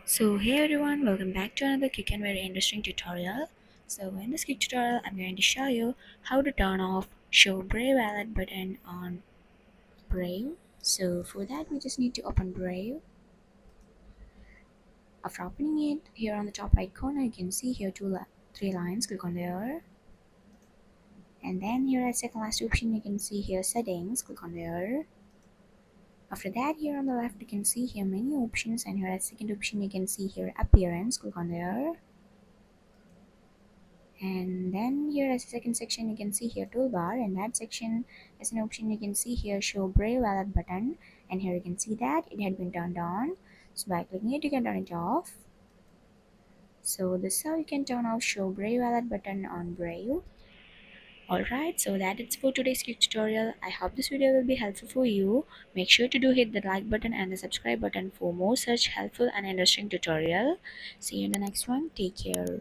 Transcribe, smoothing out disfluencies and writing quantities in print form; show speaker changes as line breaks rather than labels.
So hey everyone, welcome back to another quick and very interesting tutorial. So in this quick tutorial, I'm going to show you how to turn off Show Brave Wallet button on Brave. So for that, we just need to open Brave. After opening it, here on the top right corner, you can see here three lines. Click on there, and then here at second last option, you can see here Settings. Click on there. After that, here on the left, you can see here menu options, and here at second option, you can see here Appearance. Click on there. And then here as a second section you can see here toolbar, and that section is an option you can see here show brave wallet button, and here you can see that it had been turned on. So by clicking it you can turn it off. So this is how you can turn off show brave wallet button on Brave. Alright, so that is for today's quick tutorial. I hope this video will be helpful for you. Make sure to do hit the like button and the subscribe button for more such helpful and interesting tutorial. See you in the next one. Take care.